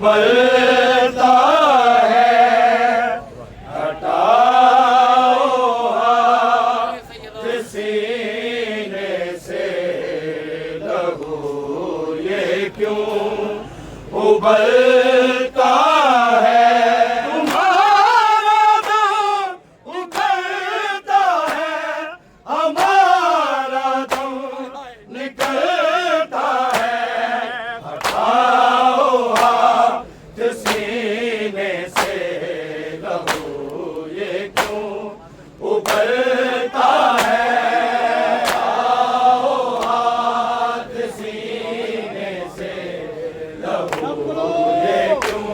उबलता है, हटाओ हाथ सीने से लहू ये क्यों उबलता है। तुम्हारा दम उखड़ता है, हमारा दम निकलता है। हटाओ हाथ सीने से लहू ये क्यों उबलता है। हटाओ हाथ सीने से लहू ये क्यों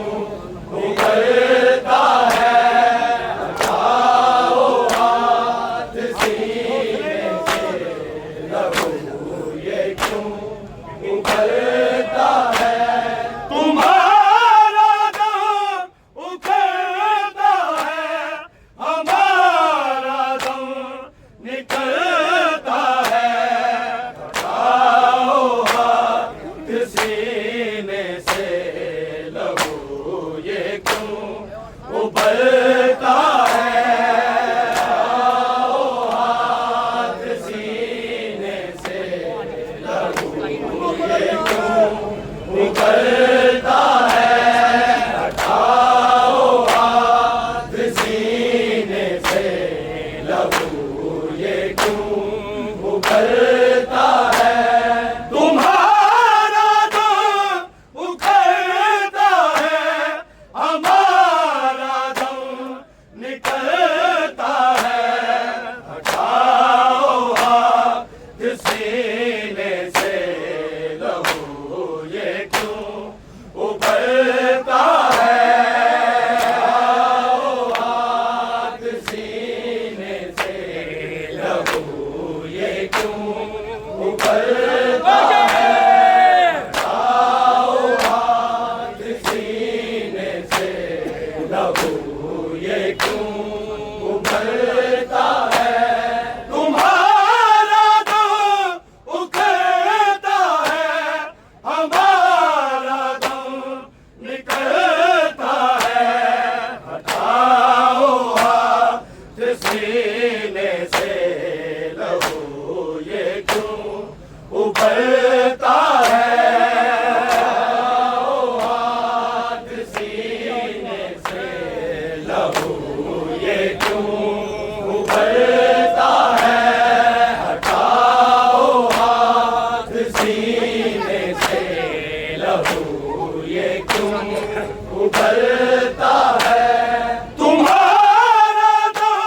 उबलता है। हटाओ हाथ सीने से लहू ये क्यों उबलता है। तुम्हारा दम उखड़ता है, हमारा दम निकलता है। हटाओ हाथ सीने से लहू ये क्यों उबलता है। हटाओ हाथ सीने से लहू ये क्यों उबलता है। हटाओ हाथ सीने से लहू ये क्यों उबलता है। तुम्हारा दम उखड़ता है, हमारा दम निकलता है। हटाओ हाथ सीने से लहू ये क्यों उबलता है। हटाओ हाथ सीने से लहू ये क्यों उबलता है। हटाओ हाथ सीने से लहू ये क्यों उबलता है। तुम्हारा दम उखड़ता है, हमारा दम निकलता है। हटाओ हाथ सीने से लहू ये क्यों उबलता है। हटाओ हाथ सीने से लहू ये क्यों उबलता है। हटाओ हाथ सीने से लहू ये क्यों उबलता है। तुम्हारा दम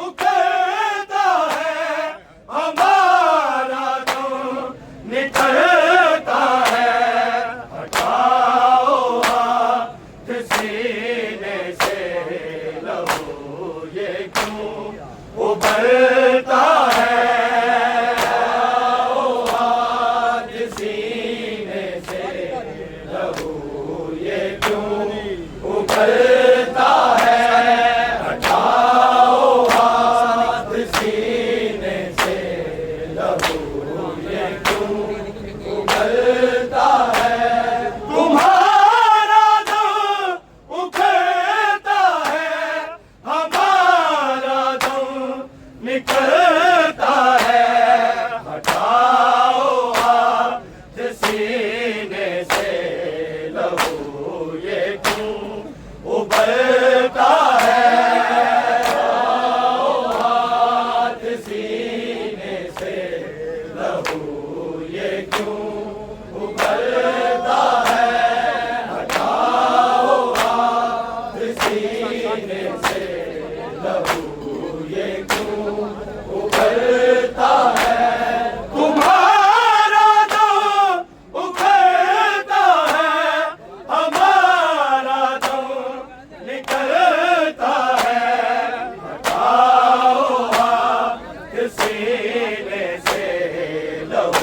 उखड़ता है, हमारा दम निकलता है। हटाओ हाथ सीने से लहू ये क्यों उबलता है। हटाओ हाथ सीने से लहू ये क्यों उबलता है। हटाओ हाथ सीने से लहू ये क्यों उबलता है। तुम्हारा दम उखड़ता है, हमारा दम निकलता है। हटाओ हाथ सीने से लहू ये क्यों उबलता है। हटाओ हाथ सीने से लहू ये क्यों उबलता है। हटाओ हाथ सीने से लहू ये क्यों उबलता है। तुम्हारा दम उखड़ता है, हमारा दम निकलता है। हटाओ हाथ सीने से लहू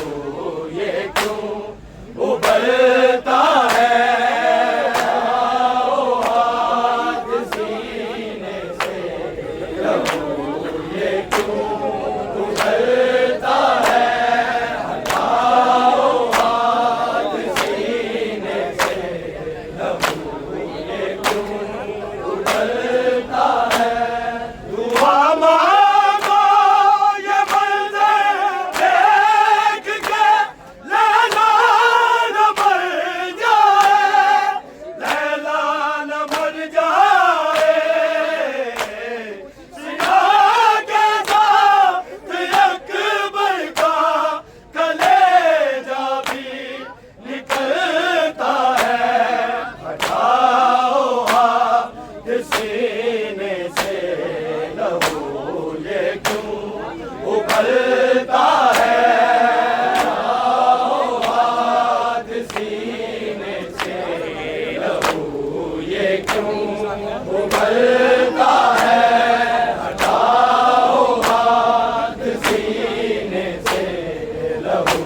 लहू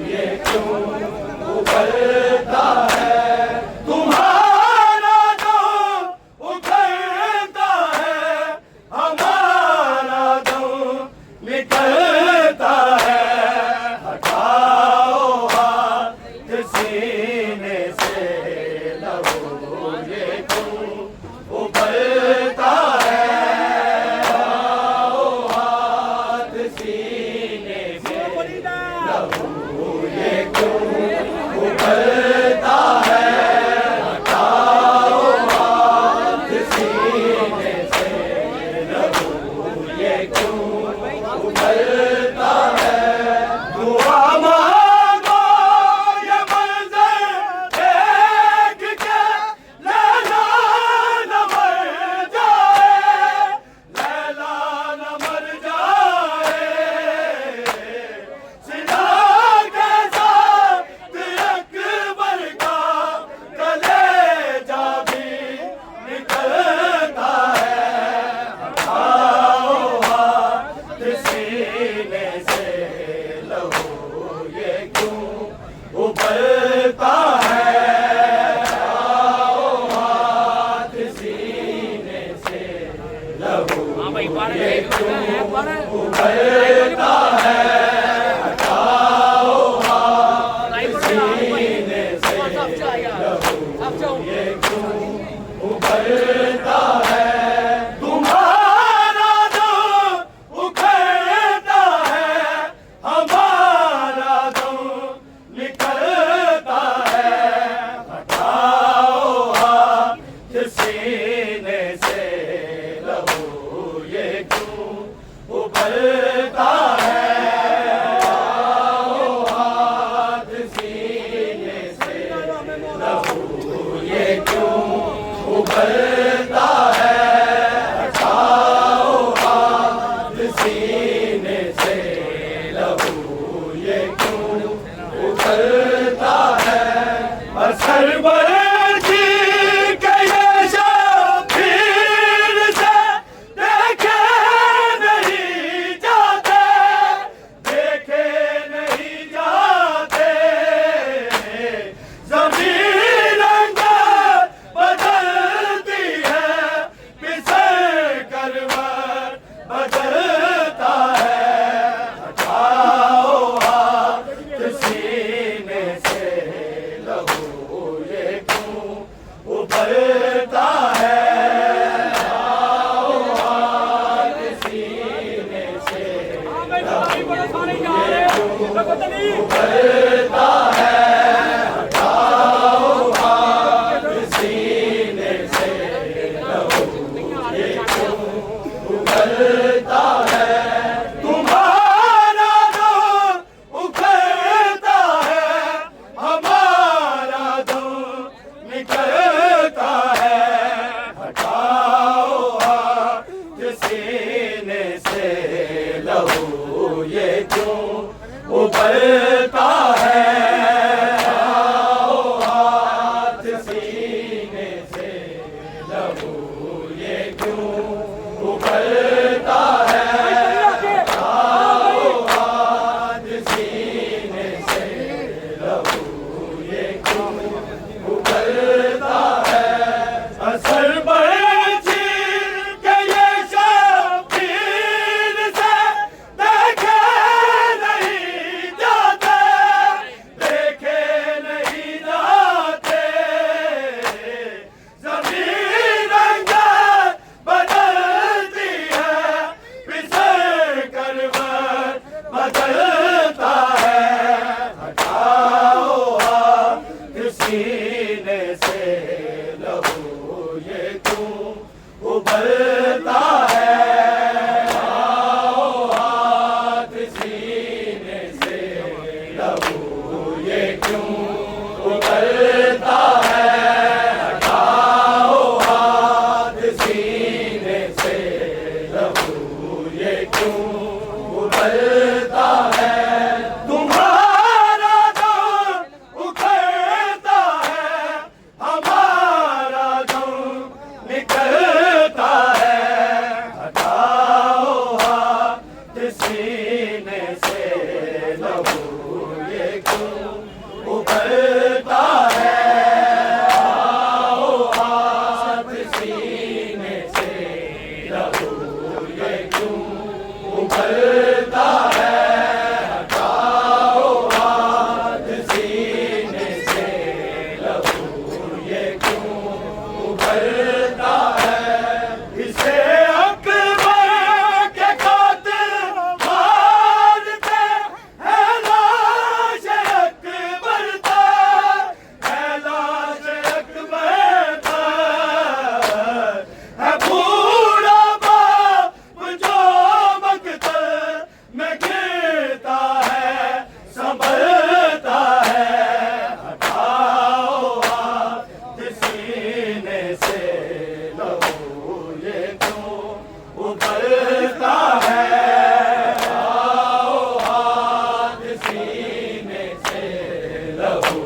ये क्यों उबलता है, तुम्हारा दम उखड़ता है, हमारा दम निकलता है। हटाओ हाथ सीने से, लहू ये क्यों उबलता है, हटाओ हाथ सीने से, लहू ये क्यों उबलता है, हटाओ हाथ सीने से, लहू ये क्यों उबलता है। दुआ मांगो ये मंज़र देख के, लैला न मर जाए, लैला न मर जाए, सिना के साथ अकबर का कलेजा भी निकलता है। हटाओ हाथ सीने से, लहू ये क्यों उबलता है, हटाओ हाथ सीने से, लहू ये क्यों उबलता है, हटाओ हाथ सीने से, लहू ये क्यों उबलता है। तुम्हारा दम उखड़ता है, हमारा दम निकलता है। हटाओ हाथ सीने से, लहू ये क्यों उबलता है, हटाओ हाथ सीने से, लहू ये क्यों उबलता है, हटाओ हाथ सीने से, लहू ये क्यों उबलता है। असर बरजी के ये शबीर से देखे नहीं जाते, देखे नहीं जाते, ज़मीन अंदर बदलती है, फिसल कर वर बदलता है। हटाओ हाथ सीने से, लहू ये क्यों उबलता है, हटाओ हाथ सीने से, लहू ये क्यों उबलता है, हटाओ हाथ सीने से, लहू ये क्यों उबलता है। तुम्हारा दम उखड़ता है, हमारा दम निकलता है। हटाओ हाथ सीने से, लहू ये क्यों उबलता है, हटाओ हाथ सीने से, लहू ये क्यों उबलता है, हटाओ हाथ सीने से, लहू ये क्यों उबलता है। असर बरजी के ये शबीर से देखे नहीं जाते, देखे नहीं जाते, ज़मीन अंदर बदलती है, फिसल कर वर बदलता है। हटाओ हाथ सीने से, लहू ये क्यों उबलता है, हटाओ हाथ सीने से, लहू ये क्यों उबलता है, हटाओ हाथ सीने से, लहू ये क्यों उबलता है। तुम्हारा दम उखड़ता है, हमारा दम निकलता है। हटाओ हाथ सीने से, लहू लहू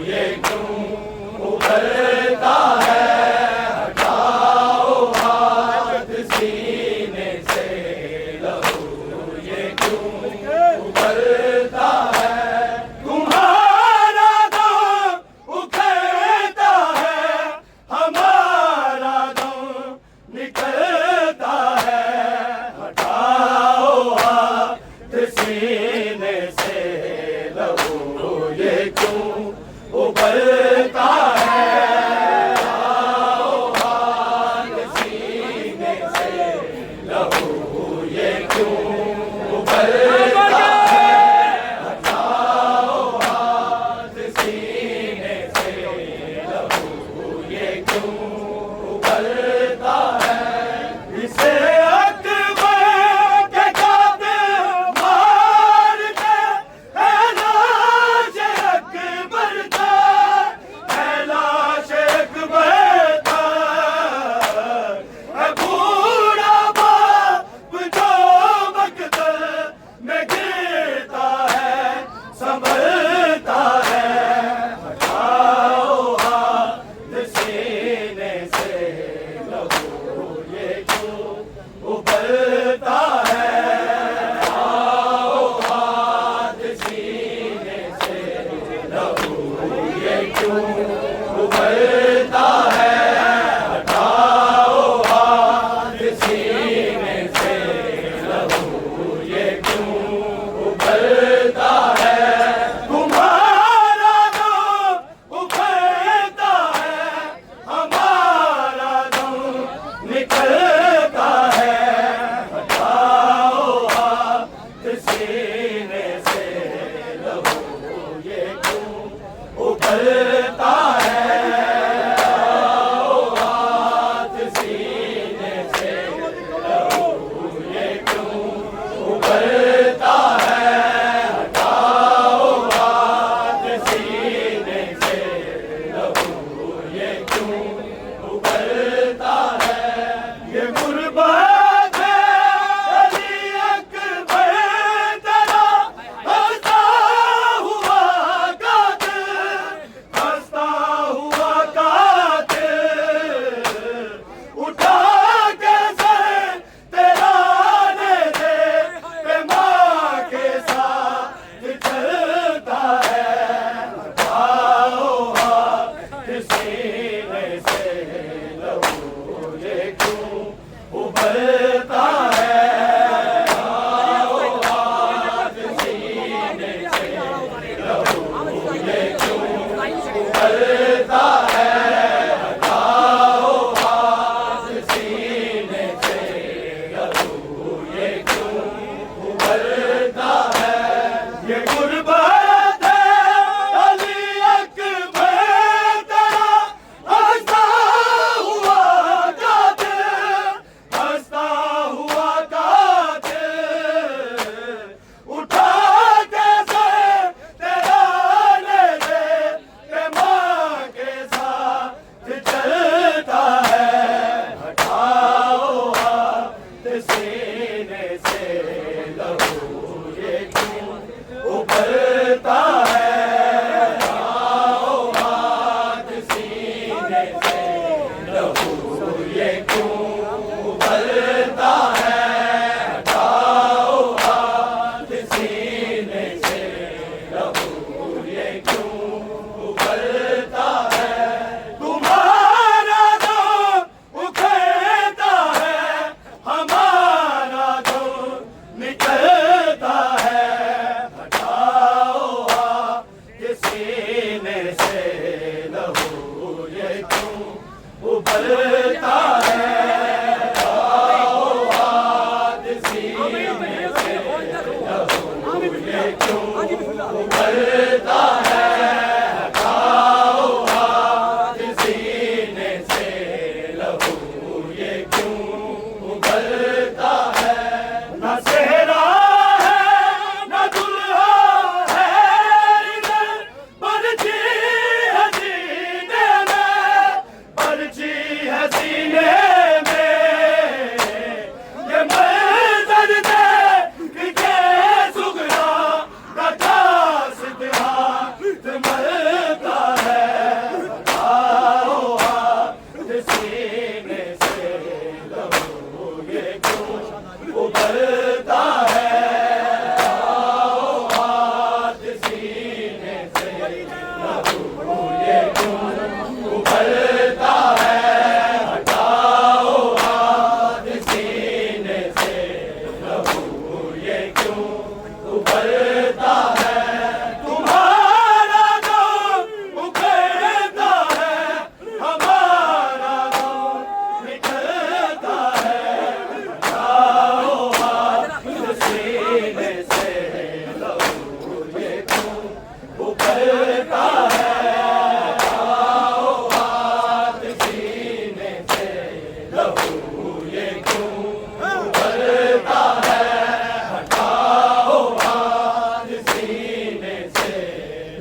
ये क्यों उबलता है, हटाओ हाथ सीने से, लहू ये क्यों उबलता है। तुम्हारा दम उखड़ता है, हमारा दम निकलता है, हटाओ हाथ सीने से, लहू ये क्यों उबलता है, हटाओ हाथ सीने से, लहू ये क्यों उबलता है, हटाओ हाथ सीने से, लहू ये क्यों उबलता है। इसे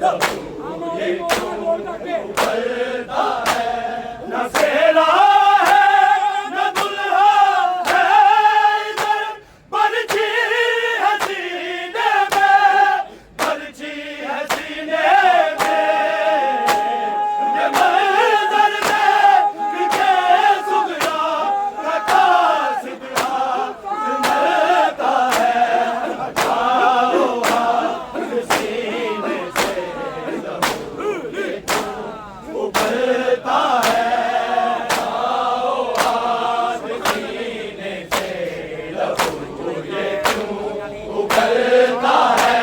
लहू ये क्यों उबलता है, न सेना है न दुल्हा है इधर, बरछी है सीने में, बरछी है सीने में, ये मंजर देख के सुगरा का खास मरता है, हटाओ हाथ सीने से, लहू ये क्यों उबलता है, हटाओ हाथ सीने से, लहू ये क्यों उबलता है,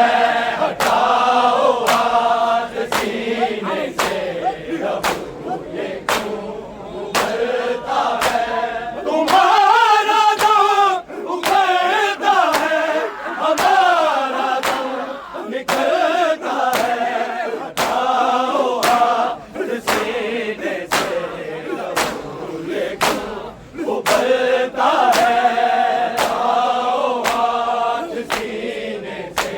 हटाओ हाथ सीने से, लहू ये क्यों उबलता है, तुम्हारा दम उखड़ता है, हमारा दम निकलता है, हटाओ हाथ सीने से, लहू ये क्यों उबलता है, हटाओ हाथ सीने से,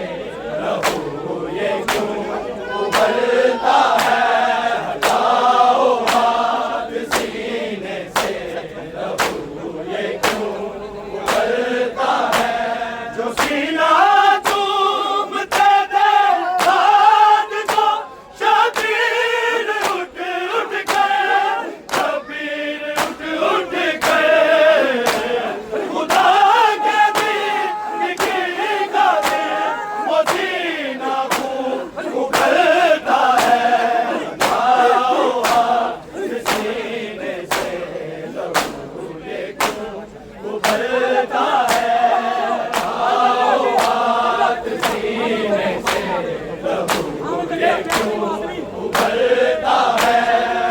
लहू ये क्यों उबलता है, हटाओ हाथ सीने से, लहू ये क्यों उबलता है, जो सीना चूमते थे हाथ को, शबीर उठ उठ कर, शबीर उठ उठ कर, खुदा के दीन की गाते वो सीना खून उबलता है, हटाओ हाथ सीने से, लहू ये क्यों उबलता है, हटाओ हाथ सीने से, लहू ये क्यों उबलता है,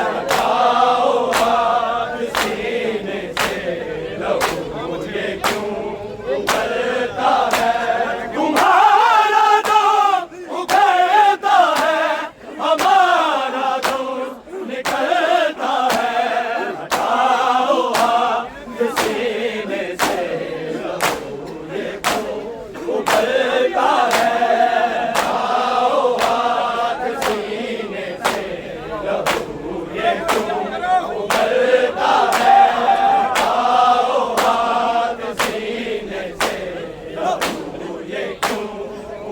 हटाओ हाथ सीने से, लहू ये क्यों उबलता है, तुम्हारा दम उखड़ता है, हमारा दम निकलता है, हटाओ हाथ सीने से, लहू ये क्यों उबलता है, हटाओ हाथ सीने से, लहू ये क्यों उबलता है, हटाओ हाथ सीने से, लहू ये क्यों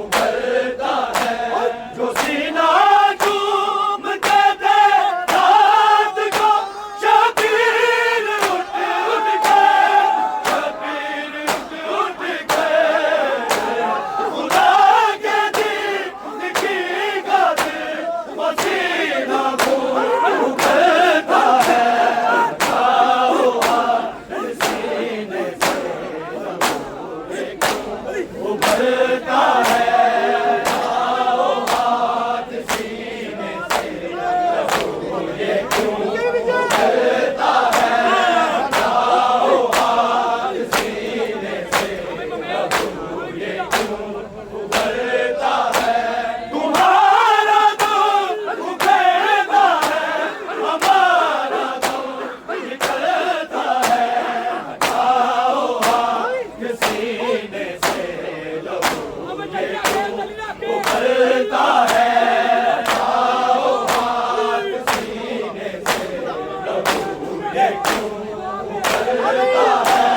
उबलता है, जो सीना चूमते थे हाथ को, शबीर उठ उठ कर, शबीर उठ उठ कर, खुदा के दीन की गाते वो सीना खून उबलता है, हटाओ हाथ सीने से, लहू ये क्यों उबलता है, हटाओ हाथ सीने से, लहू ये क्यों उबलता है, हटाओ हाथ सीने से, लहू ये क्यों उबलता है, तुम्हारा दम उखड़ता है, हमारा दम निकलता है, हटाओ हाथ सीने से, लहू ये क्यों उबलता है, हटाओ हाथ सीने से, लहू ये क्यों उबलता है,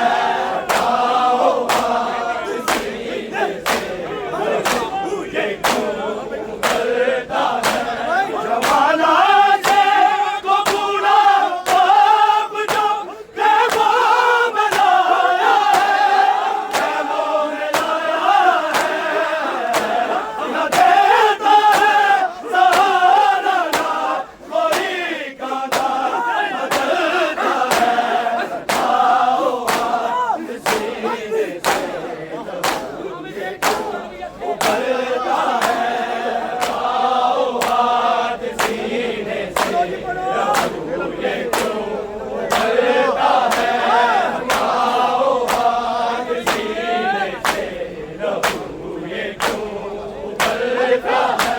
हटाओ हाथ सीने से, लहू ये क्यों उबलता है, जमाना से को बूढ़ा बाप जो कैमों में लाया है, कैमों में लाया है, न देता है सहारा, ना कोई कांटा न चलता है, हटाओ हाथ सीने से, लहू ये क्यों उबलता है, हटाओ हाथ सीने से, लहू ये क्यों उबलता है, हटाओ हाथ सीने से, लहू ये क्यों उबलता है,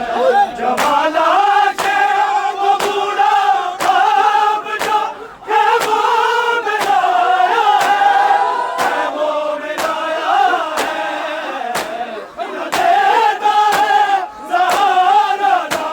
जमाना से वो बूढ़ा बाप जो कैमों में लाया है, कैमों में लाया है, न देता है सहारा, ना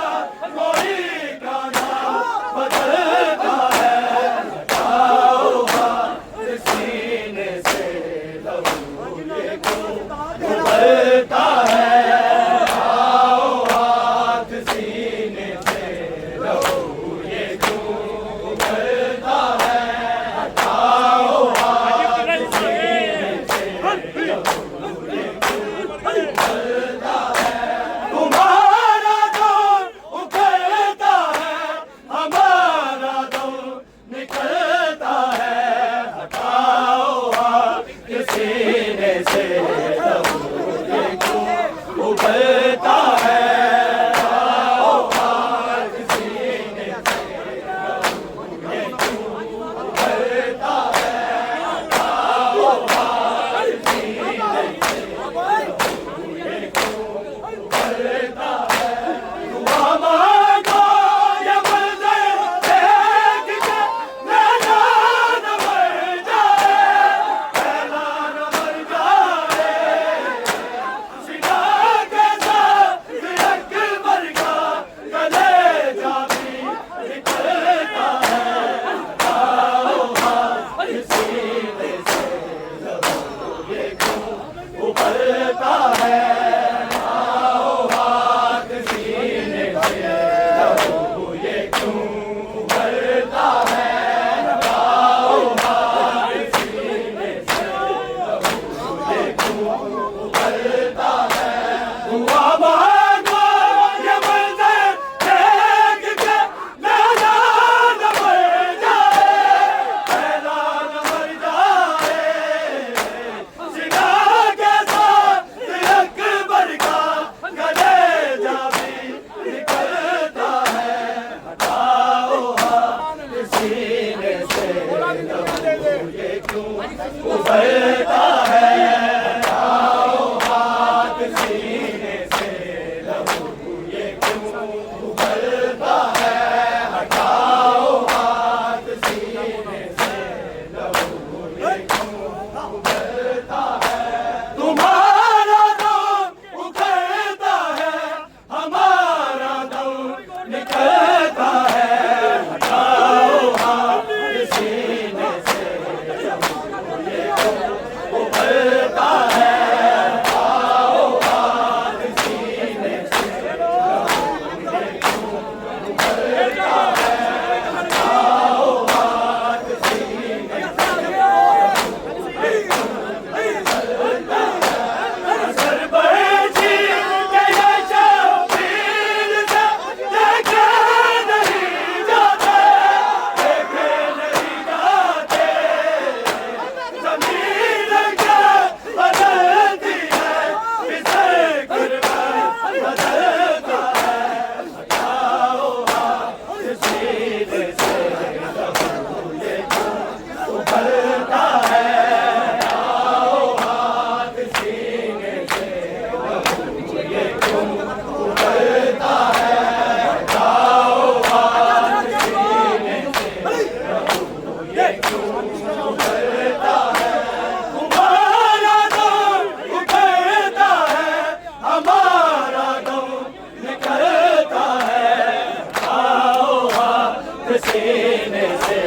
सीने से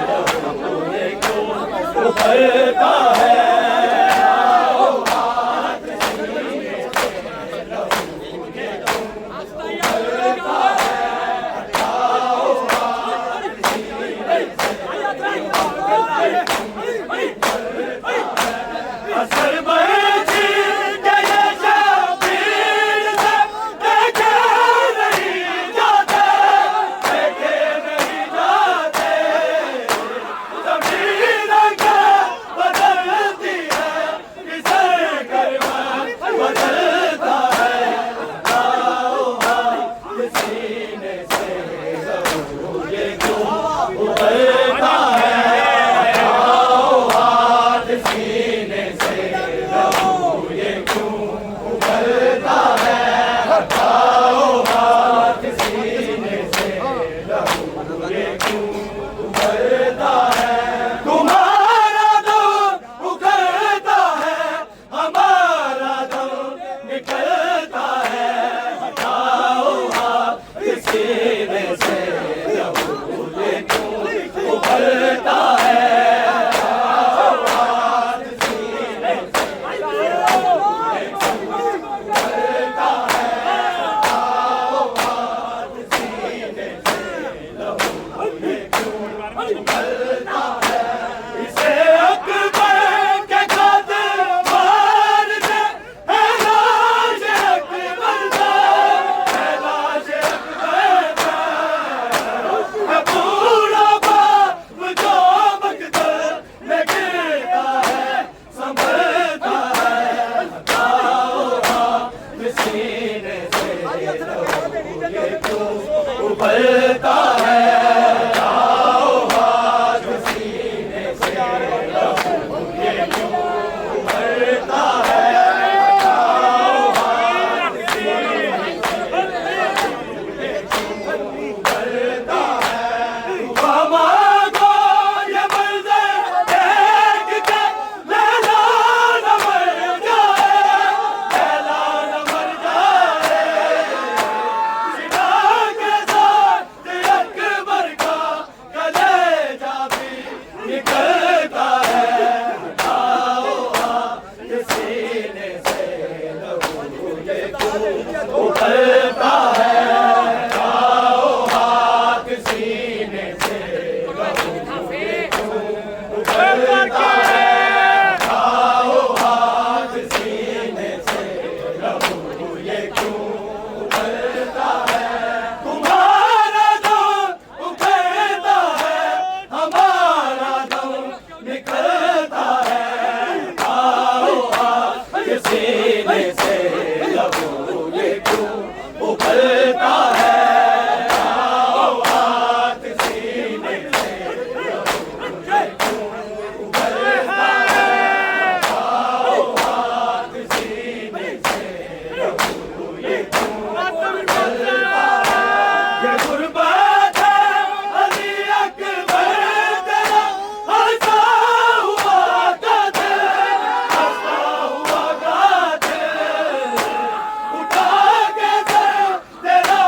लहू ये क्यों उबलता है। उबलता है आओ हाथ सीने से लहू ये क्यों उबलता है। आओ हाथ सीने से लहू ये क्यों उबलता है। मांगो ये मंज़र देख के लैला न मर जाए, लैला न मर जाए। निकलता है आओ हाथ सीने से लहू ये क्यों उबलता है। आओ हाथ सीने से लहू ये क्यों उबलता है। आओ हाथ सीने से लहू ये क्यों उबलता है। तुम्हारा दम उखड़ता है, हमारा निकलता है। आओ हाथ सीने से लहू ये क्यों उबलता है। आओ हाथ सीने से लहू ये क्यों उबलता है। आओ हाथ सीने से लहू ये क्यों उबलता है। ये गुर्बत है अली अकबर तेरा हंसा हुआ गाते, हंसा हुआ गाते। उठा के सर तेरा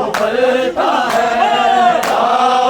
उबलता है